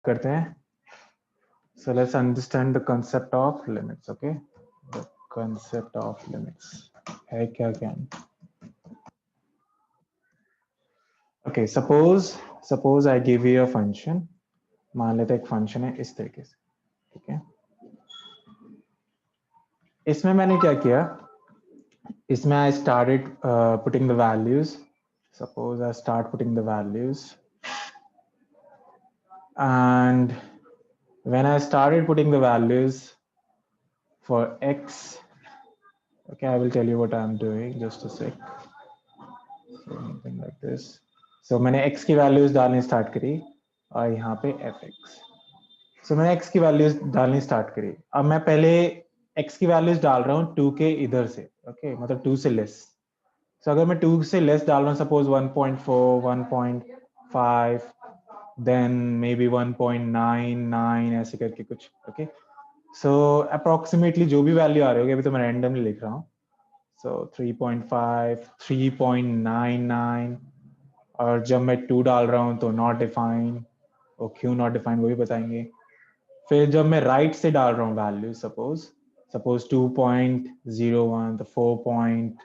करते हैं. So let's understand the concept of limits. Okay, the concept of limits है क्या क्या? Okay, suppose I give you a function. मान लेते एक फंक्शन है इस तरीके से, ठीक है. इसमें मैंने क्या किया, इसमें I started putting the values. Suppose I start putting the values, and when I started putting the values for x, okay, I will tell you what I'm doing. Just a sec. Something like this. So मैंने x की values डालनी start करी और यहाँ पे fx. So मैंने x की values डालनी स्टार्ट करी. अब मैं पहले x की वैल्यूज डाल रहा हूँ 2 के इधर से, ओके, मतलब 2 से लेस. So अगर मैं 2 से लेस डाल रहा हूँ, सपोज 1.4, 1.5, then maybe 1.99 ऐसे करके कुछ, ओके. So approximately जो भी वैल्यू आ रही होगी, अभी तो मैं रैंडमली लिख रहा हूँ. So 3.5, 3.99, और जब मैं 2 डाल रहा हूँ तो नॉट डिफाइन, और क्यों नॉट डिफाइन वो भी बताएंगे. फिर जब मैं राइट से डाल रहा हूँ वैल्यू, सपोज 2.01, तो 4 point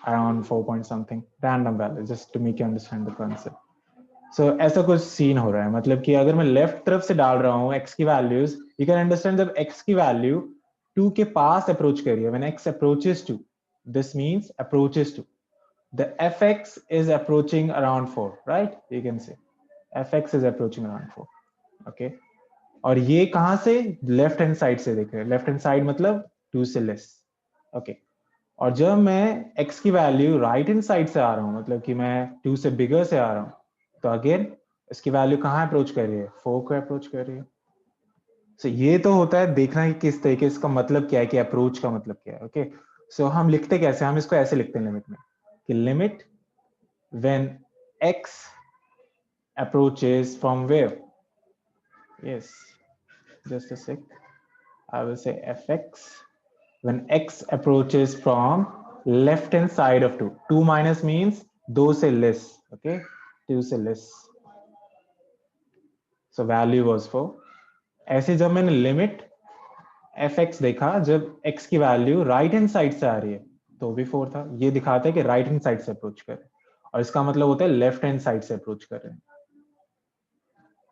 around 4 point something, random value, just to make you understand the concept. So ऐसा कुछ सीन हो रहा है, मतलब कि अगर मैं लेफ्ट तरफ से डाल रहा हूँ x की वैल्यूज, यू कैन अंडरस्टैंड जब x की वैल्यू 2 के पास अप्रोच कर रही है, when x approaches 2, this means approaches 2, the fx is approaching around 4, right? You can say fx is approaching around 4, okay. और ये कहां से, लेफ्ट हैंड साइड से देख रहे हैं, लेफ्ट हैंड साइड मतलब 2 से लेस, ओके. और जब मैं x की वैल्यू राइट हैंड साइड से आ रहा हूं, मतलब कि मैं 2 से बिगर से आ रहा हूं, तो अगेन इसकी वैल्यू कहां अप्रोच कर रही है, 4 को अप्रोच कर रही है. सो ये तो होता है देखना कि किस तरीके, इसका मतलब क्या है, कि अप्रोच का मतलब क्या है, ओके. सो हम लिखते कैसे, हम इसको ऐसे लिखते हैं लिमिट में, कि limit when x approaches from where, yes, just a sec, I will say fx when x approaches from left hand side of 2. 2 minus means 2 से less, okay, 2 से less, so value was 4. ऐसे जब मैंने limit fx देखा, जब x की value right hand side से आ रही है तो भी 4 था. ये दिखाता है कि राइट हैंड साइड से अप्रोच कर रहे हैं, और इसका मतलब होता है लेफ्ट हैंड साइड से अप्रोच कर रहे हैं,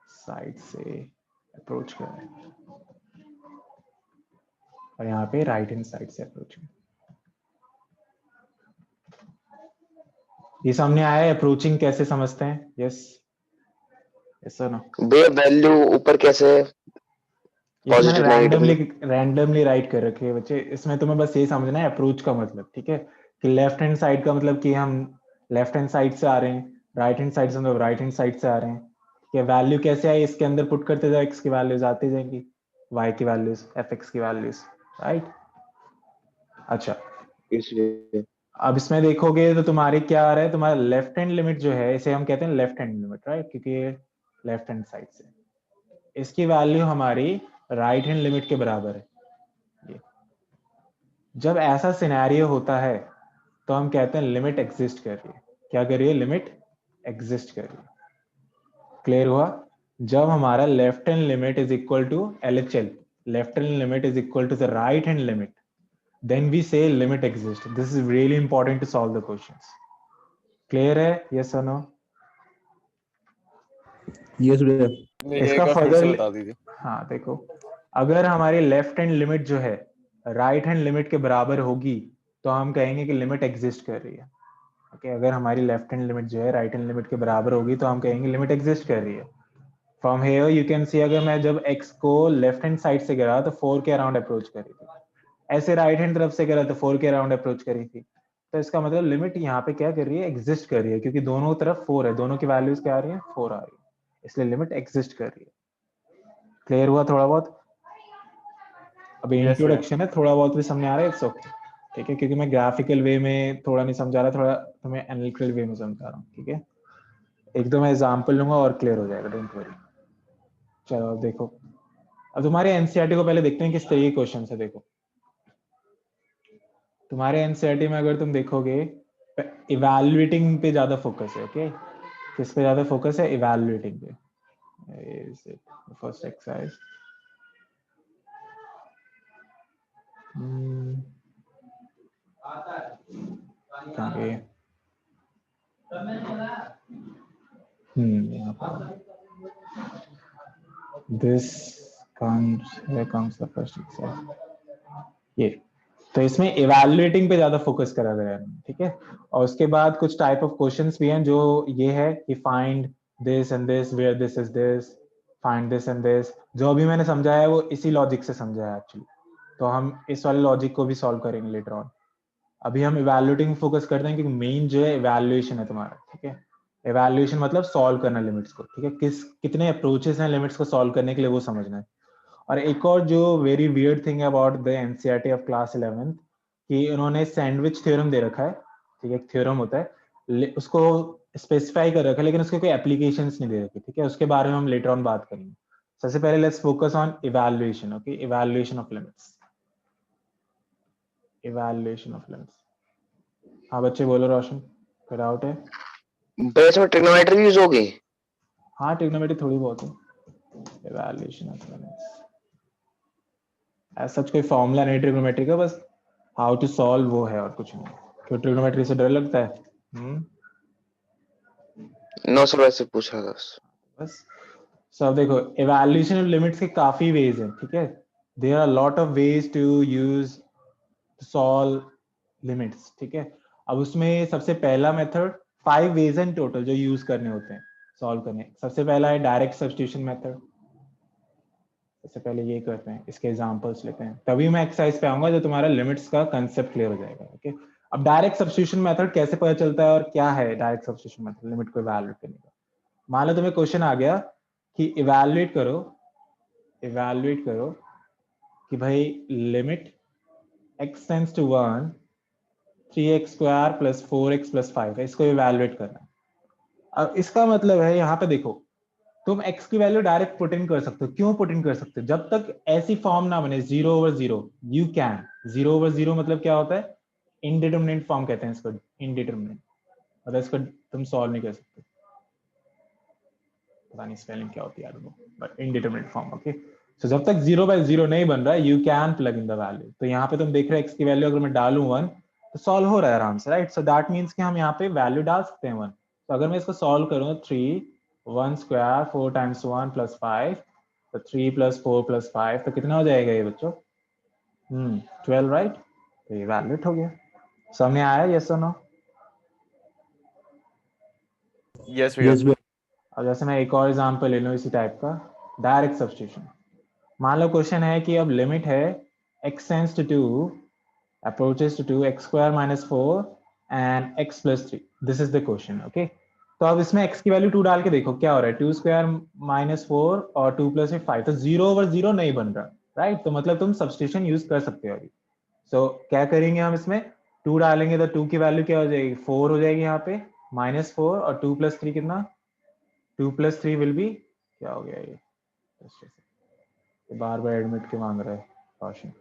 साइड से अप्रोच कर रहे हैं, और यहाँ पे राइट हैंड साइड से अप्रोच कर. ये सामने आया है, अप्रोचिंग कैसे समझते हैं, यस यस सर नो. बे वैल्यू ऊपर कैसे ये मैंने पॉजिटिव रैंडमली राइट कर रखे है बच्चे, इसमें तुम्हें बस ये समझना है अप्रोच का मतलब, ठीक है, कि लेफ्ट हैंड साइड का मतलब कि हम लेफ्ट हैंड साइड से आ रहे हैं, राइट हैंड साइड से मतलब राइट हैंड साइड से आ रहे हैं, ठीक है. वैल्यू कैसे आई, इसके अंदर पुट करते जाओ, एक्स की वैल्यूज आती जाएंगी, वाई की वैल्यूज, एफ एक्स की वैल्यूज, राइट. अच्छा, इसलिए अब इसमें देखोगे तो तुम्हारे क्या आ रहा है, तुम्हारा लेफ्ट हैंड लिमिट जो है, इसे हम कहते हैं लेफ्ट हैंड लिमिट, राइट, क्योंकि ये लेफ्ट हैंड साइड से, इसकी वैल्यू हमारी राइट हैंड लिमिट के बराबर है. ये जब ऐसा सिनेरियो होता है तो हम कहते हैं लिमिट एग्जिस्ट कर रही है. क्या कर रही है, लिमिट एग्जिस्ट कर रही है. क्लियर हुआ. जब हमारा left hand limit is equal to LHL, left hand limit is equal to the right hand limit, then we say limit exists. This is really important to solve the questions. Clear है, yes or no? Yes भैया। इसका एक बार फिर से further, बता दीजिए। हाँ देखो, अगर हमारी लेफ्ट हैंड लिमिट जो है राइट हैंड लिमिट के बराबर होगी तो हम कहेंगे कि लिमिट एग्जिस्ट कर रही है, ओके. अगर हमारी लेफ्ट हैंड लिमिट जो है राइट हैंड लिमिट के बराबर होगी तो हम कहेंगे लिमिट एग्जिस्ट कर रही है. From here you can see, अगर मैं जब x को लेफ्ट हैंड साइड से गिरा तो 4 के अराउंड अप्रोच कर रही थी, ऐसे राइट हैंड तरफ से गिरा तो 4 के अराउंड अप्रोच करी थी. तो इसका मतलब लिमिट यहाँ पे क्या कर रही है, एग्जिस्ट कर रही है, क्योंकि दोनों तरफ 4 है, दोनों की वैल्यूज क्या आ रही है, 4 आ रही है, इसलिए लिमिट एग्जिस्ट कर रही है. क्लियर हुआ थोड़ा बहुत. अभी Yes, इंट्रोडक्शन है, थोड़ा बहुत भी समझ आ रहा है, इट्स ओके, ठीक है, क्योंकि मैं ग्राफिकल वे में थोड़ा नहीं समझा रहा, थोड़ा तुम्हें एनालिटिकल वे में समझा रहा हूँ, ठीक है. एक दो मैं एग्जाम्पल लूंगा और क्लियर हो जाएगा, डोंट वरी. चलो अब देखो, अब तुम्हारे एनसीईआरटी को पहले देखते हैं किस तरीके के क्वेश्चन है. देखो तुम्हारे एनसीईआरटी में अगर तुम देखोगे, इवैल्यूएटिंग पे ज्यादा फोकस है, ओके. किस पे ज्यादा फोकस है, इवैल्यूएटिंग पे. is it the first exercise? Okay. यहाँ पर this comes, here comes the first exercise. ये तो इसमें इवैल्यूएटिंग पे ज्यादा फोकस करा गया है, ठीक है। और उसके बाद कुछ टाइप ऑफ क्वेश्चंस भी हैं जो ये है कि find this and this, where this is this, find this and this. जो भी मैंने समझाया है वो इसी लॉजिक से समझाया है एक्चुअली, तो हम इस वाले लॉजिक को भी सॉल्व करेंगे लेटर ऑन। अभी हम इवैल्यूएटिंग फोकस करते हैं क्योंकि मेन जो है इवैल्यूएशन है तुम्हारा, ठीक है। इवैल्यूएशन मतलब सॉल्व करना लिमिट्स को, ठीक है। कितने अप्रोचेस हैं लिमिट्स को सॉल्व करने के लिए वो समझना है। और एक और जो very weird thing about the NCERT of class 11th कि उन्होंने सैंडविच थ्योरम दे रखा है, ठीक है। एक थ्योरम होता है, उसको स्पेसिफाई कर रखा है लेकिन उसके कोई एप्लीकेशंस नहीं दे रखी, ठीक है। उसके बारे में हम लेटर ऑन बात करेंगे। सबसे पहले let's focus on evaluation, okay. Evaluation of limits, evaluation of limits. हाँ बच्चे बोलो, रोशन कोई डाउट है? बेस में ट्रिग्नोमेट्री यूज होगी? हाँ ट्रिग्नोमेट्री थोड़ी बहुत है। इवैल्यूएशन ऑफ लिमिट्स ऐसा कोई फॉर्मूला नहीं ट्रिग्नोमेट्री का, बस हाउ टू सॉल्व वो है और कुछ नहीं। क्यों ट्रिग्नोमेट्री से डर लगता है? नो सर, वैसे पूछा था बस। सो देखो इवैल्यूएशन ऑफ लिमिट्स के काफी वेज हैं, ठीक है। There are lot of ways to use solve limits, ठीक है। अब उसमें सबसे पहला मेथड, 5 वेज हैं टोटल जो यूज करने होते हैं सॉल्व करने। सबसे पहला है डायरेक्ट सब्स्टिट्यूशन मेथड। सबसे पहले ये करते हैं, इसके एग्जांपल्स लेते हैं, तभी मैं एक्सरसाइज पे आऊंगा जो तुम्हारा लिमिट्स का कांसेप्ट क्लियर हो जाएगा, ओके। अब डायरेक्ट सब्स्टिट्यूशन मेथड कैसे पता चलता है और क्या है डायरेक्ट सब्स्टिट्यूशन मेथड लिमिट को इवैल्यूएट करने का। मान लो तुम्हें क्वेश्चन आ गया कि इवैल्यूएट करो कि भाई limit x tends to 1 3x square plus 4x plus 5 है, इसको इवैल्यूएट करना है। अब इसका मतलब है यहाँ पे देखो, तुम x की वैल्यू डायरेक्ट पुट इन कर सकते हो। क्यों पुट इन कर सकते हो? जब तक ऐसी फॉर्म ना बने 0/0, यू कैन। 0/0 मतलब क्या होता है? इनडिटरमिनेट फॉर्म कहते हैं इसको, इनडिटरमिनेट मतलब इसको तुम सॉल्व नहीं कर सकते। पता नहीं स्पेलिंग क्या होती है, बट इनडिटरमिनेट फॉर्म, ओके। सो जब तक 0/0 नहीं बन रहा है you can plug in the value. तो यहाँ पे तुम देख रहे हो x की वैल्यू अगर मैं डालूं 1 तो सॉल्व हो रहा है आराम से, राइट। सो दैट मीन्स कि हम यहाँ पे वैल्यू डाल सकते हैं 1। तो अगर मैं इसको सॉल्व करूँ 3 1 स्क्वायर 4 टाइम्स 1 प्लस 5, तो 3 प्लस 4 प्लस 5 तो कितना हो जाएगा ये बच्चों? 12, राइट। तो ये वैल्यूड हो गया। समझ आया? यस और नो? यस भैया। अब जैसे मैं एक और एग्जांपल ले लूं इसी टाइप का, डायरेक्ट सब्स्टिट्यूशन। मान लो क्वेश्चन है कि अब लिमिट है x tends to 2 approaches to 2 x square minus 4 and x plus 3. This is the question, okay? तो अब इसमें x की वैल्यू 2 डाल के देखो क्या हो रहा है। 2 स्क्वायर माइनस 4 और 2 प्लस 5, तो 0/0 नहीं बन रहा, राइट। तो मतलब तुम सब्स्टिट्यूशन यूज कर सकते हो अभी। सो क्या करेंगे हम इसमें, 2 डालेंगे तो 2 की वैल्यू क्या हो जाएगी? 4 हो जाएगी यहाँ पे, -4 और 2 प्लस 3 कितना? 2 प्लस 3 विल बी, क्या हो गया ये बार बार एडमिट के मांग रहा है रोशन।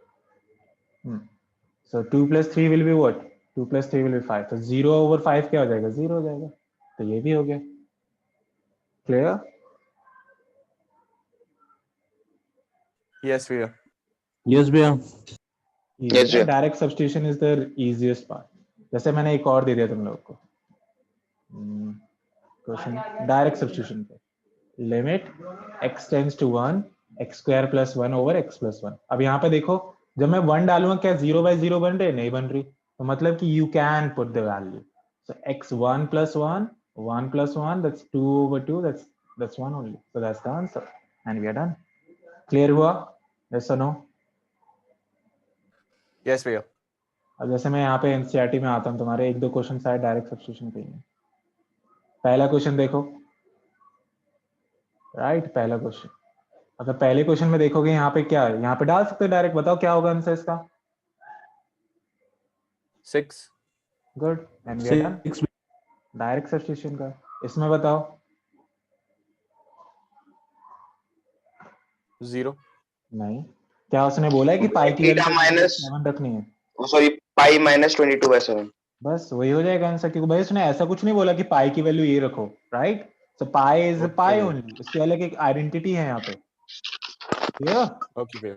So 2 plus 3 will be what? 2 plus 3 will be 5. तो 0/5 क्या हो जाएगा? 0 हो जाएगा। तो ये भी हो गया। Clear? यस भैया। यस भैया। Yes, भैया। Direct substitution is the easiest part. जैसे मैंने एक और दे दिया तुम लोग को क्वेश्चन डायरेक्ट सब्स्टिट्यूशन पे, limit x tends to 1 x square plus 1 over x plus 1। अब यहाँ पे देखो जब मैं 1 डालूंगा क्या 0/0 बन रही? नहीं बन रही। तो मतलब कि you can put the value. So x 1 plus 1 1 plus 1 that's 2/2, that's 1 only, so that's the answer and we are done. Clear हुआ? Yes or no? यस भैया। अब जैसे मैं यहाँ पे एनसीईआरटी में आता हूँ, तुम्हारे 1-2 क्वेश्चन शायद डायरेक्ट सब्स्टिट्यूशन के लिए। पहला क्वेश्चन देखो, राइट। पहला क्वेश्चन, अगर पहले क्वेश्चन में देखोगे यहाँ पे क्या है, यहाँ पे डाल सकते हो डायरेक्ट। बताओ क्या होगा आंसर इसका? 6। Good and we are done. Direct substitution का इसमें बताओ। 0। नहीं, क्या उसने बोला है कि पाई की थीटा वैल्यू माइनस, 7 रखनी है? Sorry, pi minus 22/7। बस वही हो जाएगा आंसर, क्योंकि भाई उसने ऐसा कुछ नहीं बोला कि पाई की वैल्यू ये रखो, right. So pi is a pi Okay. only. उसकी अलग एक identity है यहाँ पे. Yeah. Okay, भैया.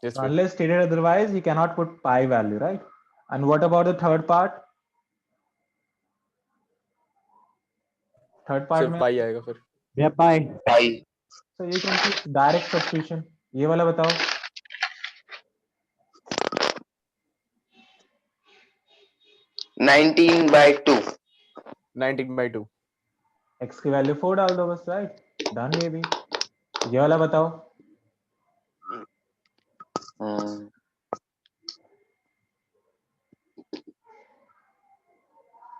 Yes, So भैया. unless stated otherwise, you cannot put pi value, right? And what about the third part? Third part सिर्फ में, पाई आएगा फिर. भैया पाई pi so you can put direct substitution. ये वाला बताओ. 19/2. 19/2. X की वैल्यू 4 डाल दो बस, right? Done ये भी. ये वाला बताओ.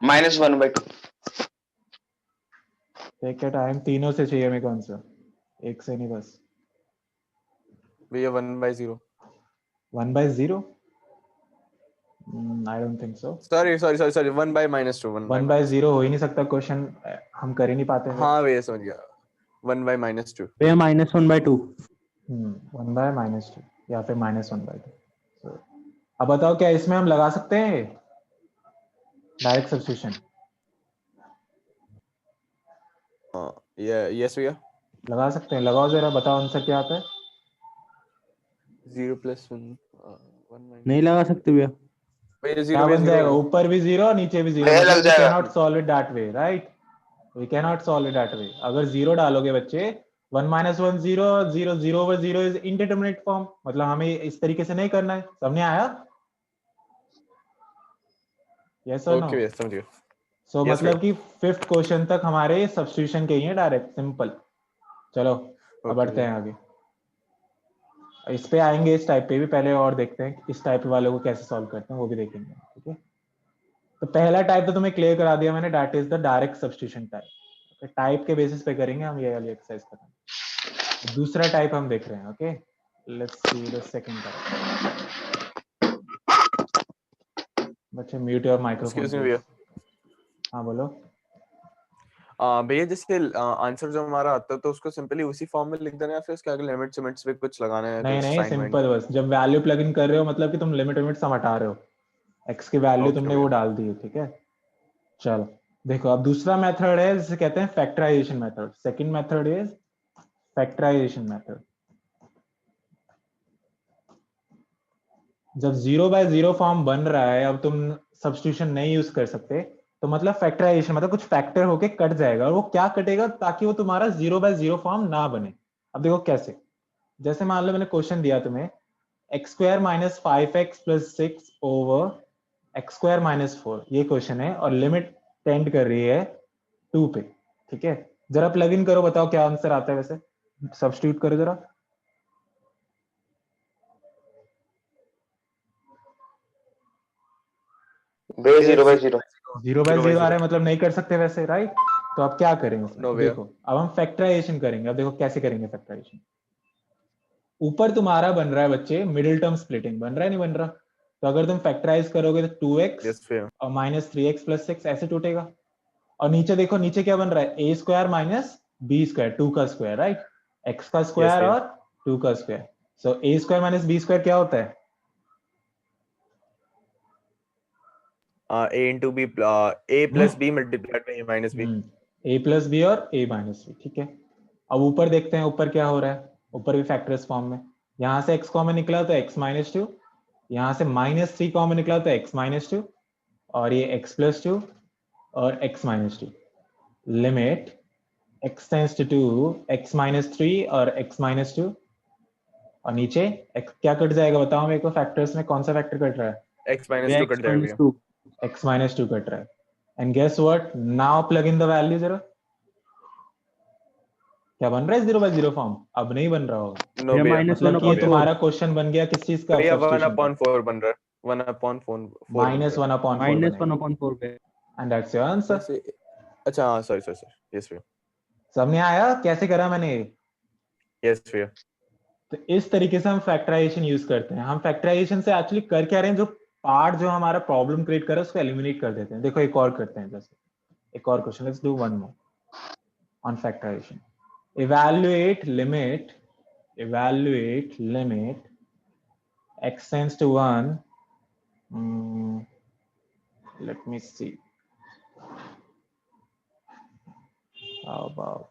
-1/2. टेक के टाइम, तीनों से चाहिए मेरे को आंसर, एक से नहीं बस. भैया 1/0. 1/0? I don't think so. Sorry. 1/-2. 1/0 हो ही नहीं सकता क्वेश्चन, हम कर ही नहीं पाते हैं. हाँ भैया समझ गया. 1/-2. भैया -1/2 1/-2 या फिर -1/2. So, अब बताओ क्या इसमें हम लगा सकते हैं डायरेक्ट सब्स्टिट्यूशन? Yes भैया. लगा सकते हैं, लगाओ जरा, बताओ आंसर क्या आता है. 0 + 1. 1/. नहीं लगा सकते भैया. भैया क्या 0 बन जाएगा? ऊपर भी 0 नीचे भी 0. भैया लग वी जाएगा. Can not solve it that way, right? We can not solve it that way. अगर 0 डालोगे बच्चे, 1 - 1 0 0 0/0 इज इंडिटरमिनेट फॉर्म. मतलब हमें इस तरीके से नहीं करना है. समझ आया? यस और नो? ओके भैया समझ गया. सो Yes, मतलब कि 5th क्वेश्चन तक हमारे सब्स्टिट्यूशन के ही है, डायरेक्ट सिंपल. चलो अब बढ़ते हैं आगे. इस पे आएंगे, इस टाइप पे भी पहले, और देखते हैं इस टाइप वालों को कैसे सॉल्व करते हैं, वो भी देखेंगे. ठीक है, तो पहला टाइप तो तुम्हें क्लियर करा दिया मैंने, that is the direct substitution type. Type के बेसिस पे करेंगे हम ये वाली एक्सरसाइज करेंगे. दूसरा टाइप हम देख रहे हैं. Okay, let's see the second type. बच्चे mute your microphone. Excuse me भैया. हाँ बोलो. भैया जैसे आंसर जो हमारा आता है तो उसको सिंपली उसी फॉर्म में लिख देना है, फिर उसके आगे लिमिट्स लिमिट्स पे कुछ लगाना है? नहीं कुछ नहीं, assignment? सिंपल बस. जब वैल्यू प्लग इन कर रहे हो मतलब कि तुम लिमिट लिमिट सब हटा रहे हो. एक्स की वैल्यू Okay, तुमने भैया. वो डाल दी है. ठीक है, चलो देखो. अब दूसरा मेथड है जिसे कहते हैं factorization method. Second method is factorization method. जब 0/0 फॉर्म बन रहा है, अब तुम सब्स्टिट्यूशन नहीं यूज कर सकते, तो मतलब फैक्टराइजेशन मतलब कुछ फैक्टर होके कट जाएगा. और वो क्या कटेगा ताकि वो तुम्हारा 0/0 फॉर्म ना बने. अब देखो कैसे. जैसे मान लो मैंने क्वेश्चन दिया तुम्हें, x² - 5x + 6 ओवर x² - 4, ये क्वेश्चन है और लिमिट टेंड कर रही है 2 पे. ठीक है, जरा प्लग इन करो, बताओ क्या आंसर आता है. वैसे सब्स्टिट्यूट करो जरा. भैया 0/0. 0/0 आ रहा है, मतलब नहीं कर सकते वैसे, राइट? तो अब क्या करेंगे इसमें? No way. देखो अब हम फैक्टराइजेशन करेंगे. अब देखो कैसे करेंगे फैक्टराइजेशन. ऊपर तुम्हारा बन रहा है बच्चे मिडिल टर्म स्प्लिटिंग, बन रहा है नहीं बन रहा? तो अगर तुम फैक्टराइज करोगे तो 2x Yes भैया. और -3x + 6 ऐसे टूटेगा. और नीचे देखो, नीचे क्या बन रहा है? a² - b², 2 का स्क्वायर, राइट? x का स्क्वायर भैया. और 2 का स्क्वायर. सो a² - b² क्या होता है? A into B, A plus B multiplied by A minus B. a + b और a - b. ठीक है, अब ऊपर देखते हैं ऊपर क्या हो रहा है. ऊपर भी फैक्टर्स फॉर्म में. यहां से x कॉमन निकला तो x - 2, यहां से -3 कॉमन निकला तो x - 2, और ये x + 2 और x - 2. Limit x tends to 2, x - 3 और x - 2. और नीचे x क्या कट जाएगा बताओ मेरे को. फैक्टर्स में कौन सा फैक्टर कट रहा है? X minus 2 कट जाएगा भैया. -2 x - 2 कट रहा है. And guess what, now plug in the value जरा. क्या बन रहा है 0/0 फॉर्म? अब नहीं बन रहा होगा. No भैया भैया. मतलब कि ये -1/4 तुम्हारा क्वेश्चन बन गया किस चीज का? भैया सब्स्टिट्यूशन का. 1/4 बन रहा है. 1/4 बन रहा है. -1/4 बनेगा. -1/4 पे. And that's your answer. वैसे अच्छा हाँ सॉरी. Yes भैया. समझ आया कैसे करा मैंने? Yes भैया. तो इस तरीके से हम फैक्टराइजेशन यूज करते हैं. हम फैक्टराइजेशन से एक्चुअली कर क्या रहे हैं, जो पार्ट जो हमारा प्रॉब्लम क्रिएट कर रहा है उसको एलिमिनेट कर देते हैं. देखो एक और करते हैं. जैसे एक और question, let's do one more on factorization. evaluate limit x tends to 1. Let me see. How about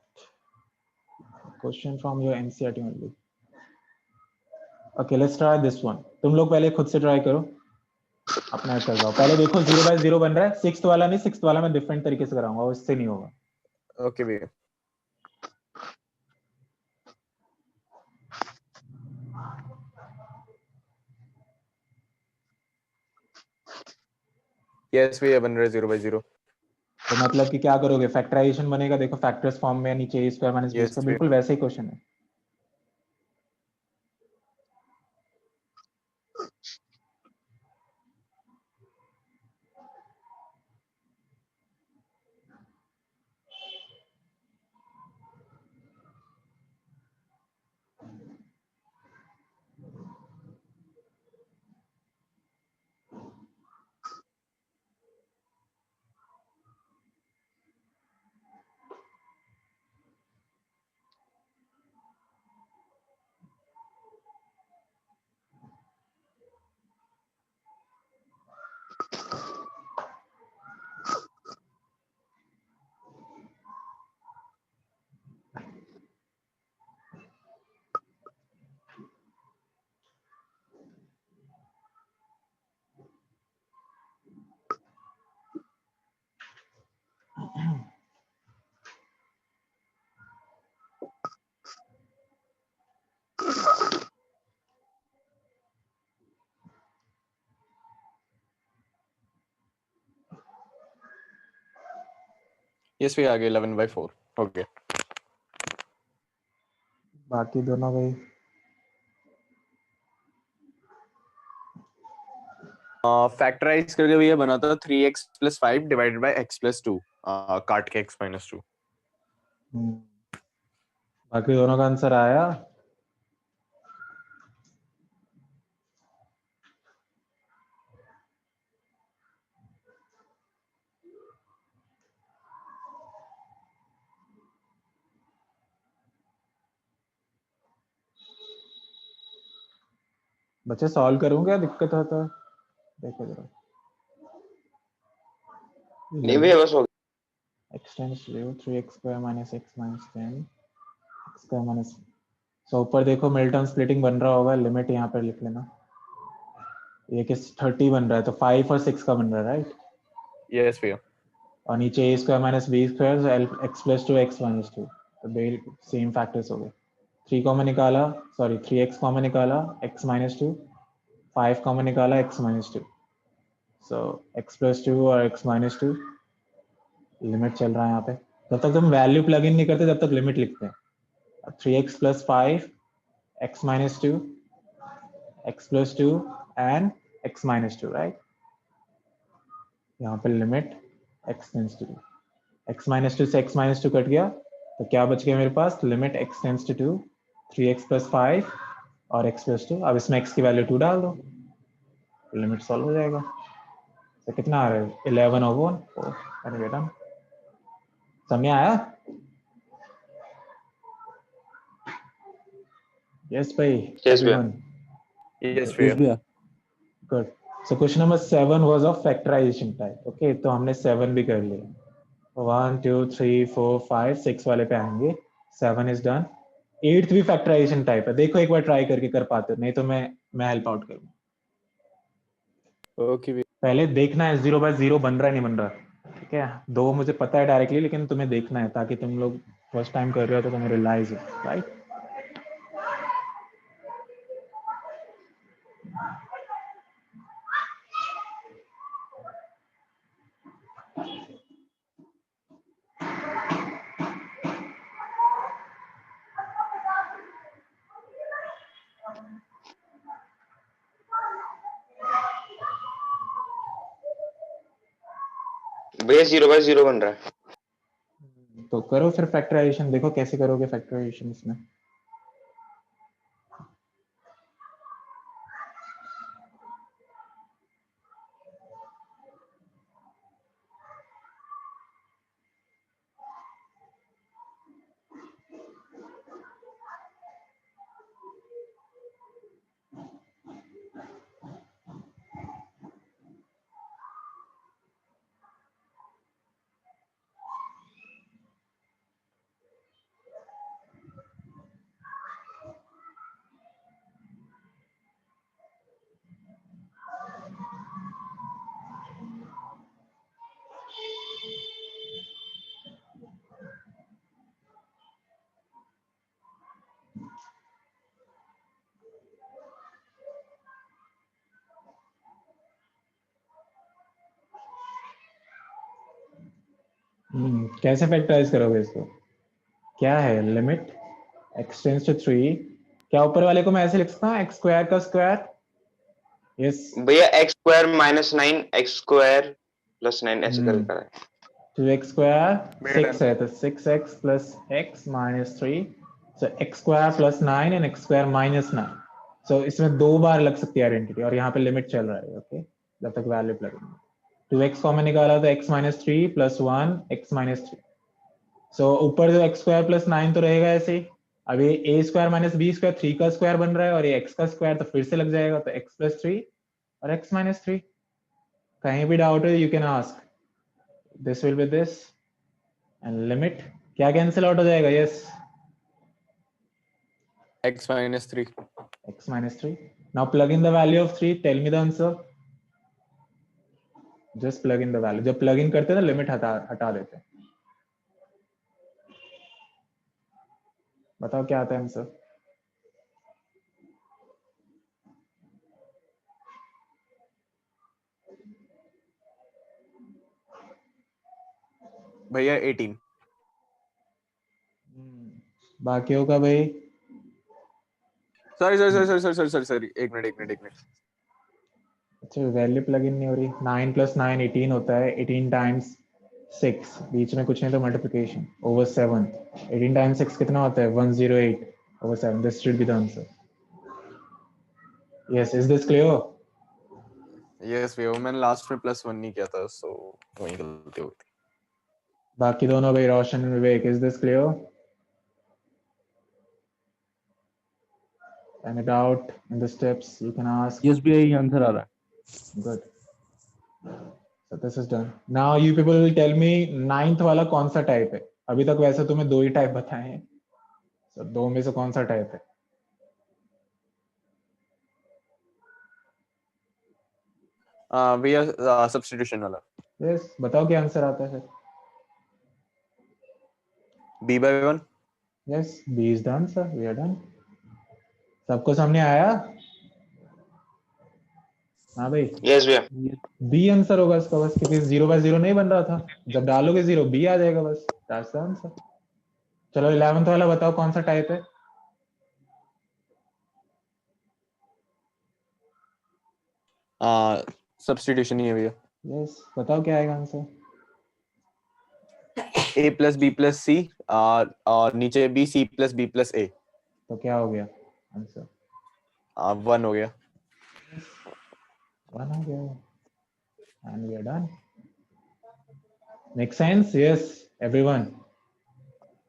question from your NCERT only? Okay, let's try this one. तुम लोग पहले खुद से ट्राई करो, अपना कर रहा हूँ. पहले देखो 0/0 बन रहा है. सिक्स्थ वाला नहीं, सिक्स्थ वाला मैं डिफरेंट तरीके से कराऊंगा, उससे नहीं होगा. ओके भैया. यस भैया बन रहा है 0/0. तो मतलब कि क्या करोगे, फैक्टराइजेशन बनेगा. देखो फैक्टर्स फॉर्म में, नीचे a square minus b Yes, square, भैया. बिल्कुल वैसे ही क्वेश्चन है. यस भैया आगे 11/4 हो गया. बाकी दोनों भाई फैक्टराइज करके भैया बना था 3x + 5 डिवाइडेड बाय x + 2 काट के x - 2. बाकी दोनों का आंसर आया. बच्चे सॉल्व करूंगा, क्या दिक्कत होता है? देखो जरा. नहीं भैया बस हो गया. x tends to 3x square minus x minus 10 x square minus. So ऊपर देखो मिल्टन स्प्लिटिंग बन रहा होगा, लिमिट यहाँ पर लिख लेना. ये किस 30 बन रहा है, तो 5 और 6 का बन रहा है, राइट? यस भैया. और नीचे a square minus b square x + 2 x minus 2, तो सेम फैक्टर्स हो गए. 3 कॉमन निकाला, सॉरी 3x कॉमन निकाला, x माइनस 2. 5 कॉमन निकाला, x माइनस 2. सो x + 2 और x माइनस 2, लिमिट चल रहा है यहाँ पे. जब तक तुम वैल्यू प्लग इन नहीं करते तब तक लिमिट लिखते हैं. 3x + 5 x minus 2 x plus 2 and x minus 2, right? यहाँ पे limit x tends to 2. x minus 2 से x minus 2 कट गया, तो क्या बच गया मेरे पास? Limit x tends to 2 3x + 5 और x + 2. अब इसमें x की वैल्यू 2 डाल दो, लिमिट सॉल्व हो जाएगा. तो कितना आ रहा है? 11/4. अरे बेटा समझ आया? यस भाई, Yes, भैया. एवरीवन यस Yes, भैया. भैया. Good. So question number 7 was of factorization type. Okay, तो हमने 7 भी कर लिया. 1 2 3 4 5 6 वाले पे आएंगे. 7 इज डन. 8th भी फैक्टराइजेशन टाइप है. देखो एक बार ट्राई करके कर पाते हो, नहीं तो मैं हेल्प आउट करूंगा. ओके भैया. पहले देखना है 0/0 बन रहा है नहीं बन रहा. ठीक है, दो मुझे पता है डायरेक्टली, लेकिन तुम्हें देखना है ताकि तुम लोग फर्स्ट टाइम कर रहे हो तो तुम्हें रियलाइज हो, राइट? भैया 0/0 बन रहा है. तो करो फिर फैक्टराइजेशन. देखो कैसे करोगे फैक्टराइजेशन इसमें. कैसे फैक्टराइज करोगे इसको? क्या है लिमिट x टेंड्स टू 3, क्या ऊपर वाले को मैं ऐसे लिख सकता हूँ x स्क्वायर का स्क्वायर? यस, भैया x square minus 9 x square plus 9 ऐसे हम्म। करके है। 2x स्क्वायर Made 6 है तो 6x plus x minus 3, so x square plus 9 and x square minus 9, so इसमें दो बार लग सकती है आइडेंटिटी और यहाँ पे लिमिट चल रहा है। ओके, जब तक value plug in 2x common निकाला तो x minus 3 plus 1 x minus 3, so ऊपर जो x स्क्वायर plus 9 तो रहेगा ऐसे ही। अब ये a square minus b square 3 का स्क्वायर बन रहा है और ये x का स्क्वायर तो फिर से लग जाएगा, तो x plus 3 और x minus 3। कहीं भी डाउट है you can ask, this will be this and limit क्या कैंसिल आउट हो जाएगा? Yes, x minus 3. x minus 3. Now plug in the value of 3, tell me the answer. Just plug in the value. जब plug in करते हैं ना limit हटा देते हैं। बताओ क्या आता है आंसर? भैया 18. बाकियों का भाई? Sorry. एक मिनट. अच्छा, वैल्यू प्लग इन नहीं हो रही। 9 + 9 18 होता है, 18 टाइम्स 6, बीच में कुछ नहीं तो मल्टीप्लिकेशन ओवर 7। 18 टाइम्स 6 कितना होता है? 108 over 7. This should be the answer. Yes, is this clear? Yes भैया, मैंने लास्ट में +1 नहीं किया था, so वही गलती हो गई. बाकी दोनों भाई, रोशन and Vivek, is this clear? Any doubt in the steps you can ask? Yes भैया, आंसर आ रहा है. Good. So this is done. Now you people will tell me 9th वाला कौन सा टाइप है? अभी तक वैसे तुम्हें दो ही टाइप बताए हैं, so दो में से कौन सा टाइप है? भैया सब्स्टिट्यूशन वाला. Yes, बताओ क्या आंसर आता है? b/1. Yes, B is the answer. We are done. सबको सामने आया? हाँ भाई, यस भैया. बी आंसर होगा इसका बस, क्योंकि 0/0 नहीं बन रहा था। जब डालोगे 0 बी आ जाएगा बस। That's the answer. चलो 11th वाला बताओ कौन सा टाइप है? सब्स्टिट्यूशन ही है भैया. Yes, बताओ क्या आएगा आंसर? a + b + c और नीचे b c + b + a. तो क्या हो गया आंसर? 1 हो गया. 1 हो गया। And we are done. Make sense? Yes, everyone.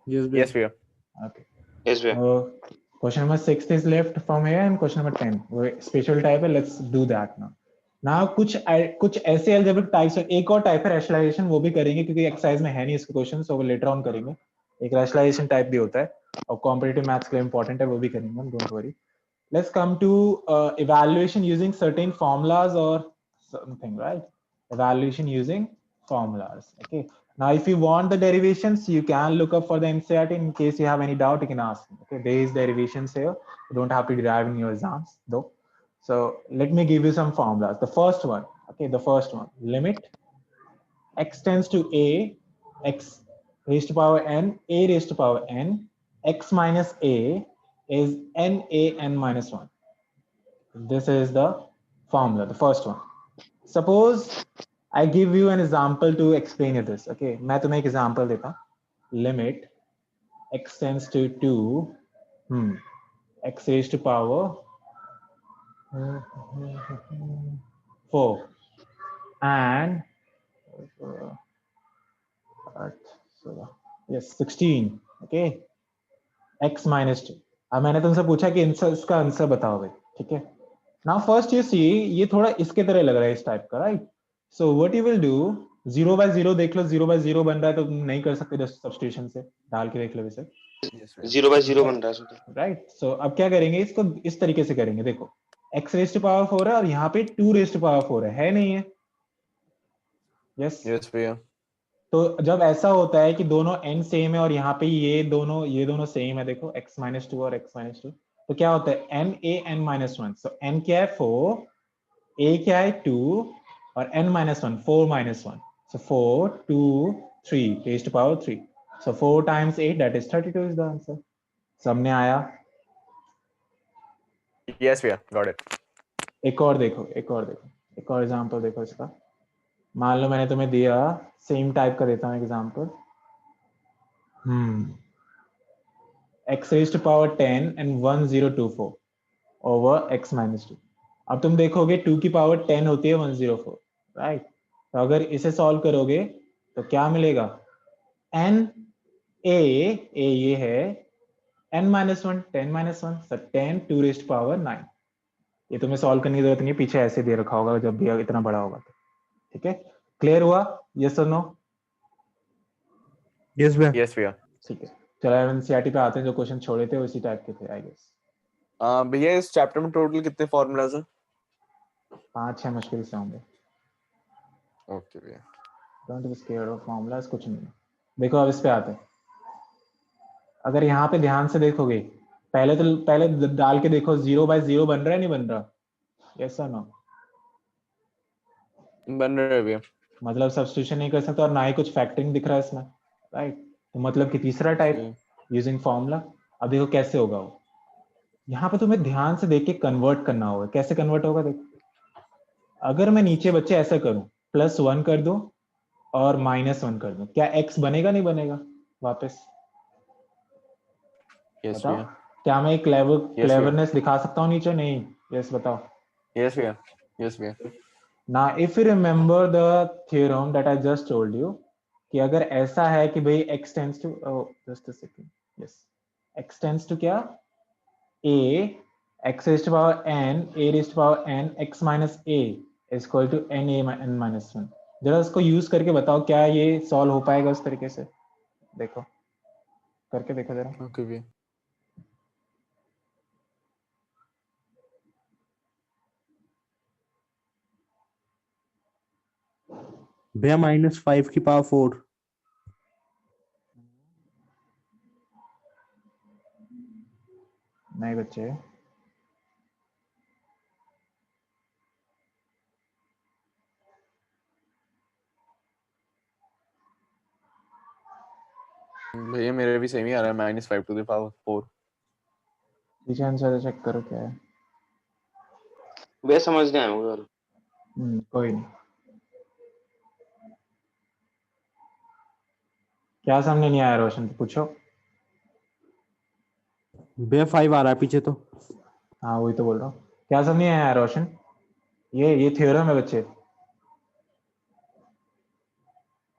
Yes Yes भैया. Okay. यस भैया. So question number 6 is left from here and question number 10. वो special type है. Let's do that now. Now कुछ ऐसे algebraic types है, एक और type है रेशनलाइजेशन, वो भी करेंगे क्योंकि एक्सरसाइज में है नहीं इसके क्वेश्चन, so वो लेटर ऑन करेंगे। एक रेशनलाइजेशन टाइप भी होता है और कॉम्पिटिटिव मैथ्स के लिए इंपॉर्टेंट है, वो भी करेंगे हम, don't worry. Let's come to evaluation using certain formulas or something, right? Evaluation using formulas. Okay. Now, if you want the derivations, you can look up for the NCERT. In case you have any doubt, you can ask me. Okay, there is derivations here. You don't have to derive in your exams, though. So let me give you some formulas. The first one, okay, the first one, limit x tends to a, x raised to power n, a raised to power n, x minus a is n a n minus 1. This is the formula, the first one. Suppose I give you an example to explain you this. Okay, मैं तुम्हें एक example देता हूँ. Limit x tends to 2, x raised to power 4 and yes 16. Okay, x minus 2. अब मैंने तुमसे पूछा कि इसका आंसर बताओ भाई, ठीक है? Now first you see, ये थोड़ा इसके तरह लग रहा है, इस टाइप का, right? So what you will do, 0/0 देख लो, 0/0 बन रहा है तो तुम नहीं कर सकते सब्स्टिट्यूशन से, डाल के देख लो इसे, Yes भैया. 0/0 बन रहा है. राइट? सो अब क्या करेंगे, इसको इस तरीके से करेंगे। देखो x raised to power 4 है और यहाँ पे 2 raised to power 4 है नहीं है? यस। Yes भैया. तो जब ऐसा होता है कि दोनों n सेम है और यहाँ पे ये दोनों सेम है, देखो x minus 2 और x minus 2, तो क्या होता है n a n minus 1। So n क्या है 4, a क्या है 2 और n minus 1 4 minus 1, so 4 2 3 raised to power 3. So 4 times 8, that is 32 is the answer. सामने आया. Yes, भैया, got it. एक और देखो, एक और एग्जांपल देखो इसका. मान लो मैंने तुम्हें दिया, सेम टाइप का देता हूँ example. x raised to power 10 and 1024 over x minus 2. अब तुम देखोगे 2 की पावर 10 होती है 104, राइट? तो अगर इसे सॉल्व करोगे तो क्या मिलेगा? n a ये है n minus 1, 10 minus 1, so 10 2 raised to power 9. ये तुम्हें सॉल्व करने की जरूरत नहीं है, पीछे ऐसे दे रखा होगा जब भी इतना बड़ा होगा तो. ठीक है, क्लियर हुआ? यस और नो? यस भैया. Yes, भैया. ठीक है, चलो एनसीईआरटी पे आते हैं. जो क्वेश्चन छोड़े थे उसी टाइप के थे आई गेस. भैया इस चैप्टर में टोटल कितने फॉर्मूलाज हैं? 5-6 मुश्किल से होंगे. ओके भैया. Don't be scared of formulas, कुछ नहीं है. देखो अब इस पे आते हैं. अगर यहाँ पे ध्यान से देखोगे, पहले डाल के देखो 0 by 0 बन रहा है नहीं बन रहा? यस और नो? बन रहा है भैया. मतलब सब्स्टिट्यूशन नहीं कर सकता और ना ही कुछ फैक्टरिंग दिख रहा है इसमें, राइट? तो मतलब कि तीसरा टाइप यूजिंग फॉर्मूला. अब देखो कैसे होगा वो. यहाँ पे तुम्हें ध्यान से देख के कन्वर्ट करना होगा. कैसे कन्वर्ट होगा देखो. अगर मैं नीचे बच्चे ऐसा करूं, +1 कर दूं और -1 कर दूं, क्या x बनेगा नहीं बनेगा वापस? Yes, बताओ. भैया. क्या मैं एक क्लेवरनेस दिखा सकता हूँ नीचे? नहीं. यस बताओ. Yes, भैया. Yes, भैया. Now if you remember the theorem that I just told you, कि अगर ऐसा है कि भाई x tends to, oh just a second, yes, x tends to क्या? a, x raised to power n, a raised to power n, x minus a is equal to n a n minus 1. जरा इसको use करके बताओ क्या ये solve हो पाएगा उस तरीके से? देखो करके देखो जरा. Okay, भैया. भैया -5 की पावर 4. नहीं बच्चे, भैया मेरे भी सेम ही आ रहा है, -5 to the power 4. पीछे आंसर चेक करो क्या है. वे समझ नहीं आया मुझे. कोई नहीं. क्या सामने नहीं आया रोशन? पूछो. भैया 5 आ रहा है पीछे तो. हाँ वही तो बोल रहा हूँ. क्या समझ नहीं आया रोशन? ये थ्योरम है बच्चे.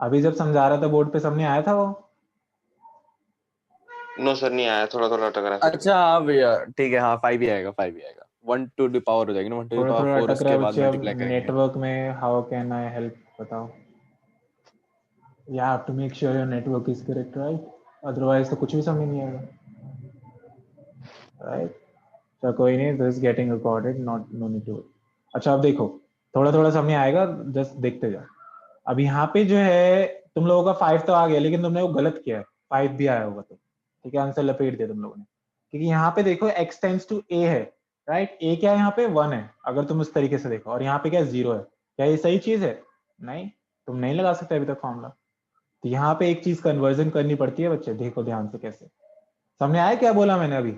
अभी जब समझा रहा था बोर्ड पे, समझ आया था वो? नो सर नहीं आया, थोड़ा थोड़ा अटक रहा है. अच्छा हाँ भैया, ठीक है. हाँ 5 ही आएगा, 5 ही आएगा. 1 to the power हो जाएगी ना, 1 to the थोड़ा power थोड़ा 4 अटक रहा उसके है बाद बच्चे. अब मल्टीप्लाई करेंगे. नेटवर्क में हाउ कैन आई हेल्प? बताओ. You have to make sure your network is correct, right? Otherwise तो कुछ भी समझ नहीं आएगा, right? तो कोई नहीं, this is getting recorded, no need to. अच्छा अब देखो, थोड़ा थोड़ा समझ आएगा, जस्ट देखते जाओ. अब यहाँ पे जो है तुम लोगों का 5 तो आ गया, लेकिन तुमने वो गलत किया है. 5 भी आया होगा तो ठीक है, आंसर लपेट दिया तुम लोगों ने. क्योंकि यहाँ पे देखो x टेंड्स टू a है, राइट? a क्या है यहाँ पे? 1 है अगर तुम उस तरीके से देखो, और यहाँ पे क्या 0 है. क्या ये सही चीज है? नहीं, तुम नहीं लगा सकते अभी तक फॉर्मूला. तो यहाँ पे एक चीज कन्वर्जन करनी पड़ती है बच्चे. देखो ध्यान से कैसे. सामने आया क्या बोला मैंने अभी?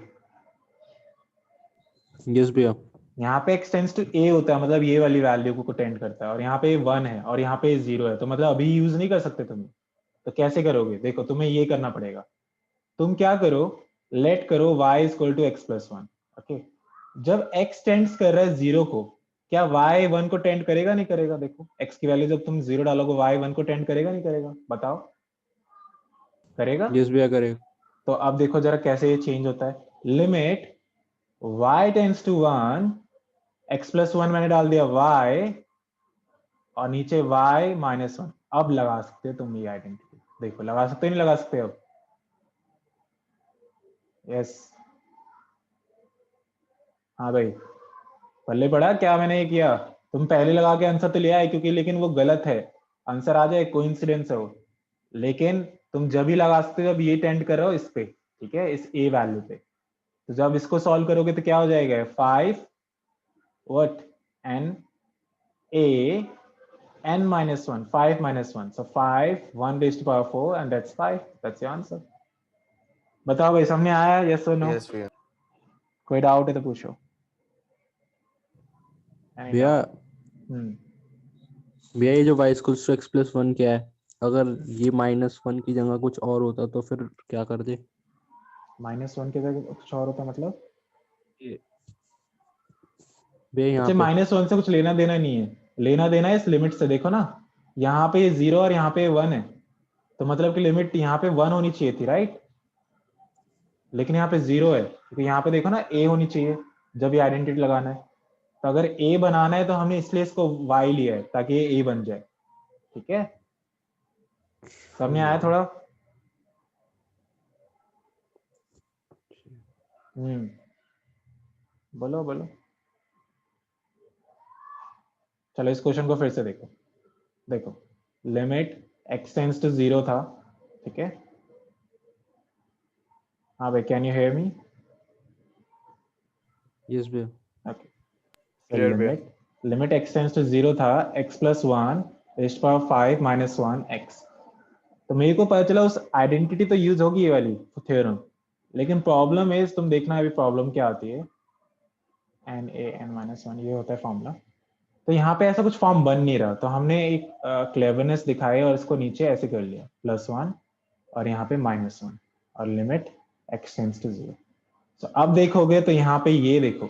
यस भैया. यहाँ पे x टेंड्स टू a होता है, मतलब ये वाली वैल्यू को टेंड करता है, और यहाँ पे 1 है और यहाँ पे 0 है, तो मतलब अभी यूज नहीं कर सकते तुम. तो कैसे करोगे? देखो तुम्हें ये करना पड़ेगा. तुम क्या करो, लेट करो y equal to x plus 1. Okay, जब x टेंड्स कर रहा है 0 को, क्या y 1 को टेंड करेगा नहीं करेगा? देखो x की वैल्यू जब तुम 0 डालोगे, y 1 को टेंड करेगा नहीं करेगा? बताओ. करेगा. यस भैया करेगा. तो अब देखो जरा कैसे ये चेंज होता है. Limit y tends to 1, x plus 1 मैंने डाल दिया y, और नीचे y माइनस 1. अब लगा सकते हो तुम ये आइडेंटिटी. देखो लगा सकते हो नहीं लगा सकते अब? यस. हाँ भाई, पल्ले पड़ा क्या मैंने ये किया? तुम पहले लगा के आंसर तो ले आए, क्योंकि लेकिन वो गलत है. आंसर आ जाए, कोइंसिडेंस है वो. लेकिन तुम जब ही लगा सकते हो जब ये टेंड कर रहे हो इस पे, ठीक है, इस a वैल्यू पे. तो जब इसको सॉल्व करोगे तो क्या हो जाएगा? 5 what an a n minus 1, 5 minus 1. So 5, 1 raised to power 4, and that's 5. That's your answer. बताओ भाई सामने आया? Yes or no? Yes, भैया. कोई डाउट है तो पूछो. Any भैया doubt? भैया ये जो y equals to x plus 1 क्या है? अगर ये -1 की जगह कुछ और होता तो फिर क्या कर दे? -1 के जगह कुछ और होता मतलब? भैया यहाँ अच्छा, पे -1 से कुछ लेना देना नहीं है. लेना देना है इस लिमिट से. देखो ना, यहाँ पे ये 0 और यहाँ पे 1 है, तो मतलब कि लिमिट यहाँ पे 1 होनी चाहिए थी, राइट? लेकिन यहाँ पे 0 है, क्योंकि यहाँ पे देखो ना a होनी चाहिए जब ये आइडेंटिटी लगाना है. तो अगर a बनाना है तो हमने इसलिए इसको y लिया है ताकि ये a बन जाए. ठीक है, समझ आया थोड़ा? बोलो बोलो. चलो इस क्वेश्चन को फिर से देखो. देखो, लिमिट x टेंड्स टू 0 था. ठीक है, हाँ भाई, can you hear me? Yes भैया. ओके. Clear, भैया. लिमिट x टेंड्स टू 0 था, x plus 1 raised power 5 minus 1 x. तो मेरे को पता चला उस आइडेंटिटी तो यूज होगी ये वाली थ्योरम, लेकिन प्रॉब्लम है, तुम देखना अभी प्रॉब्लम क्या आती है. n a n माइनस 1 ये होता है फॉर्मूला. तो यहाँ पे ऐसा कुछ फॉर्म बन नहीं रहा, तो हमने एक क्लेवरनेस दिखाई और इसको नीचे ऐसे कर लिया, +1 और यहाँ पे -1 और लिमिट x टेंड्स टू 0. तो अब देखोगे तो यहाँ पे ये देखो,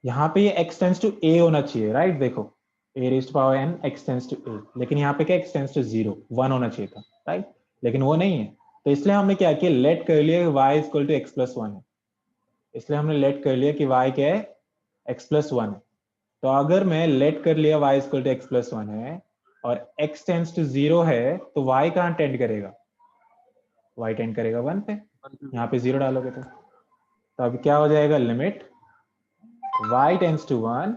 यहाँ पे ये x टेंड्स टू a होना चाहिए, राइट? देखो, a raised power n x tends to a, लेकिन यहाँ पे क्या x टेंड्स टू 0, 1 होना चाहिए था, राइट? लेकिन वो नहीं है, तो इसलिए हमने क्या किया, लेट कर लिया कि y equal to x plus 1 है. इसलिए हमने लेट कर लिया कि y क्या है, x प्लस 1 है. तो अगर मैं लेट कर लिया y equal to x plus 1 है और x टेंड्स टू 0 है, तो y कहाँ टेंड करेगा? y टेंड करेगा 1 पे. यहाँ पे 0 डालोगे तो अब क्या हो जाएगा, लिमिट y टेंड्स टू 1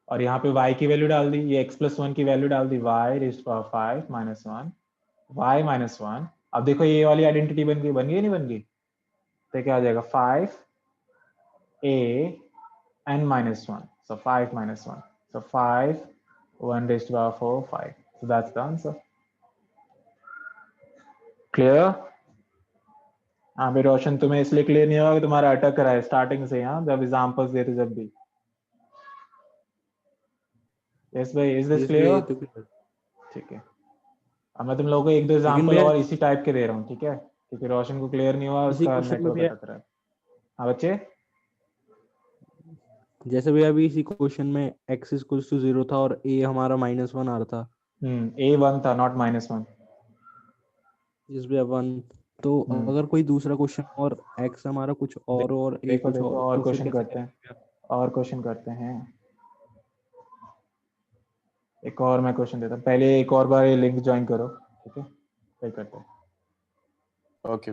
और यहाँ पे y की वैल्यू डाल दी, ये x प्लस 1 की वैल्यू डाल दी, y raised power 5 minus 1 y minus 1. अब देखो ये वाली आइडेंटिटी बन गई नहीं बन गई? तो क्या आ जाएगा, 5 a n minus 1, so 5 minus 1, so 5 1 raised to power 4 5. So that's the answer. Clear? हाँ भाई रोशन, तुम्हें इसलिए क्लियर नहीं होगा कि तुम्हारा अटक रहा है स्टार्टिंग से. यहाँ जब एग्जांपल्स देते जब भी. यस भाई, इज दिस यस भैया ये क्लियर? तो clear. ठीक है, अब मैं तुम लोगों को एक दो लेकिन एग्जांपल भैया और इसी टाइप के दे रहा हूँ, ठीक है? क्योंकि रोशन को क्लियर नहीं हुआ, इसी उसका क्वेश्चन में नेटवर्क भैया, अटक रहा है. हाँ बच्चे. जैसे भैया अभी इसी क्वेश्चन में x इक्वल्स टू 0 था और a हमारा -1 आ रहा था. A1 था, नॉट -1. यस भैया 1. तो अगर कोई दूसरा क्वेश्चन और x हमारा कुछ और a देखो कुछ देखो और, और तो फिर क्वेश्चन कैसे करते हैं, करेंगे? और क्वेश्चन करते हैं. एक और मैं क्वेश्चन देता हूँ, पहले एक और बार ये लिंक ज्वाइन करो, ठीक है? फिर करते हैं. Okay.